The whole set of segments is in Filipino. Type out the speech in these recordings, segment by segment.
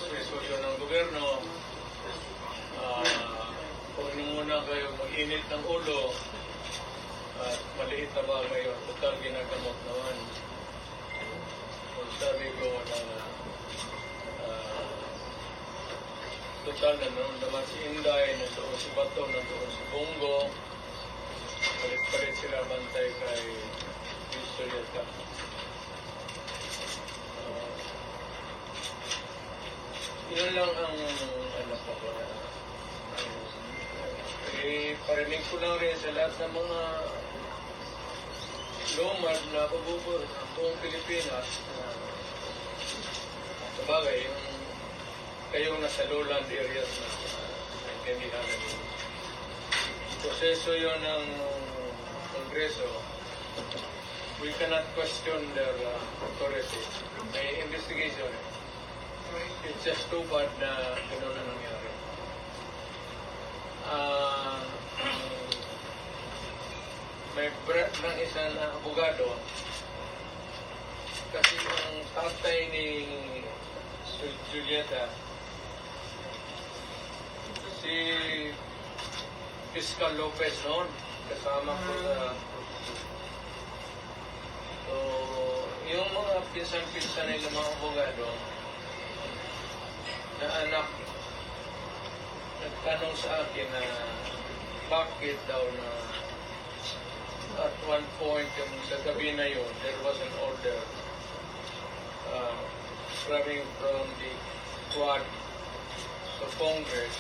resolusyon ng gobyerno, huwag nyo muna kayo mag-init ng ulo at maliit na bagay yun. Total ginagamot naman. Kung sabi ko na total na noon naman si Inday, nandoon si Bato, nandoon si Bongo, palit-palit sila bantay kay Historieta. Yun lang ang ano ko. Parinig ko lang rin sa lahat ng mga lumad na kabubor ng buong Pilipinas. Sabagay, yung kayong nasa lowland areas na naintindihan namin. Proseso yun ng Kongreso. We cannot question their authority. May investigation. It's just too bad na gano'n na nangyari. May brat ng isang abogado kasi ang tatay ni Julieta, si Fiscal Lopez noon, kasama ko sa so, yung mga pinsan-pinsan ng mga abogado na anak nagtanong sa akin na bakit daw na at one point yung sa gabi na yun, there was an order coming from the Quad sa Congress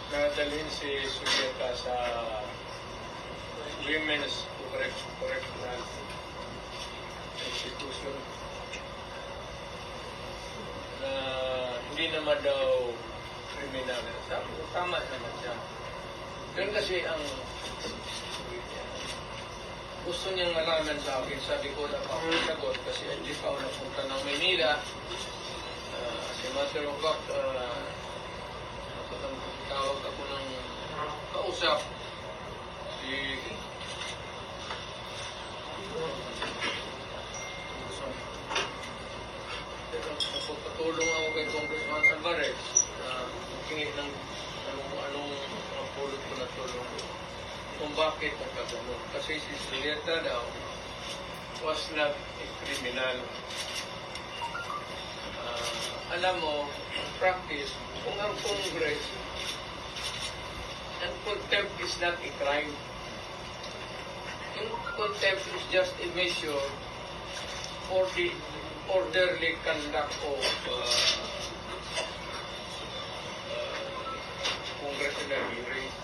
na dalhin si Julieta sa Women's Correctional Institution na hindi naman daw kriminal. Tama naman siya. Ganun kasi ang gusto niyang malaman sa akin, sabi ko na pa akong sagot kasi hindi pa ako napunta ng Maynila. As a matter of fact, tawag ako ng kausap si napagpatulong ako kay Congressman Alvarez na hingi ng anong pulot ko na tulong kung bakit nagkagano. Kasi si Julieta daw was not a criminal. Alam mo, practice, kung ang Congress, ang contempt is not a crime. Yung contempt is just a measure for the orderly conduct of congressional hearings.